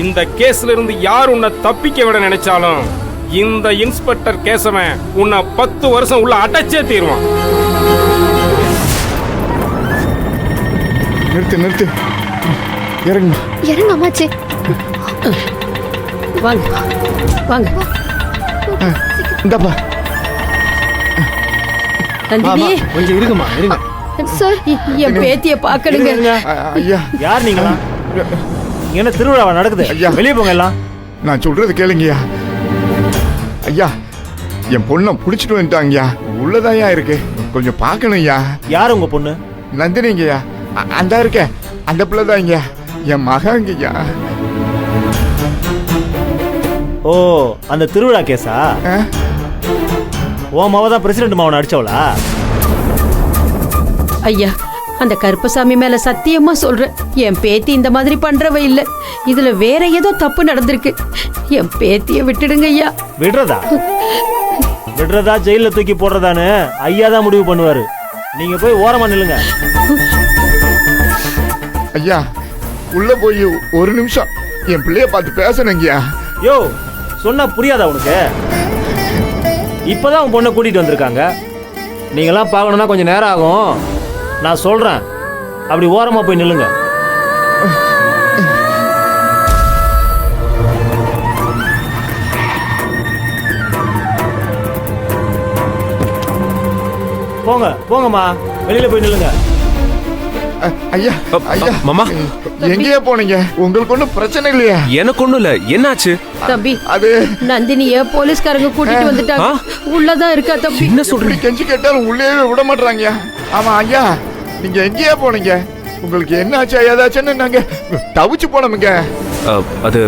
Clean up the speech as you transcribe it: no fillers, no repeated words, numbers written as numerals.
இந்த கேஸ்ல இருந்து யார் உன்னை தப்பிக்க விட நினைச்சாலும் இந்த இன்ஸ்பெக்டர் கேசவன் உன்னை 10 வருஷம் உள்ள அடைச்சே தீருவான். நிறுத்து இறங்குமா. இறங்க அம்மாச்சி. வாங்க வாங்க. இந்தப்பா நந்தினி, கொஞ்சம் இருக்குமா, இருங்க சார், என் பேத்திய பாக்கணுங்க. ஐயா, யார் நீங்களா? என்ன திருவிழாவா நடக்குது? ஐயா. வெளியே போங்க எல்லாம். நான் சொல்றது கேளுங்கய்யா. ஐயா, என் பொண்ணை பிடிச்சிட்டு வந்துட்டாங்கய்யா. உள்ளதாயா இருக்கு, கொஞ்சம் பார்க்கணும் ஐயா. யார் உங்க பொண்ணு? நந்தினிங்கய்யா. அந்த இருக்க அந்த பிள்ளைதாங்க என் மகங்கய்யா. ஓ, அந்த திருவிழா கேஸா? ஓ மாவ தான் பிரசிடென்ட் மாவனை அடிச்சவளா? ஐயா, அந்த கருப்பசாமி மேல சத்தியமா சொல்றேன், என் பேத்தி இந்த மாதிரி பண்றவ இல்ல. இதுல வேற ஏதோ தப்பு நடந்திருக்கு. என் பேத்திய விட்டுடுங்க ஐயா. விடுறதா ஜெயில தூக்கி போடுறதான்னு ஐயா தான் முடிவு பண்ணுவாரு. நீங்க போய் ஓரமா நில்லுங்க. ஐயா, உள்ள போய் ஒரு நிமிஷம் என் பிள்ளைய பார்த்து பேசணுங்கய்யா. யோ, சொன்னா புரியாதா உனக்கு? இப்பதான் உன் பொண்ணை கூட்டிட்டு வந்திருக்காங்க. நீங்களாம் பார்க்கணும்னா கொஞ்சம் நேரம் ஆகும். நான் சொல்றேன், அப்படி ஓரமா போய் நில்லுங்க. போங்க போங்கம்மா, வெளியில போய் நில்லுங்க. ஐயா ஐயா, மாமா எங்கேயா போனீங்க? உங்களுக்கு ஒன்றும் பிரச்சனை இல்லையா? எனக்கு ஒண்ணும் இல்ல. என்னாச்சு? தம்பி, அது நந்தினிய போலீஸ்காரங்க கூட்டிட்டு வந்துட்டாங்க. உள்ளதான் இருக்கா தம்பி? என்ன சொல்றீங்க? இப்படி கெஞ்சி கேட்டாலும் உள்ளே விட மாட்டாங்கய்யா. ஆமா ஐயா, நீங்க எங்கேயா போனீங்க? உங்களுக்கு என்ன ஆச்சா ஏதாச்சுன்னு நாங்க தவிச்சு போனோமுங்க. அது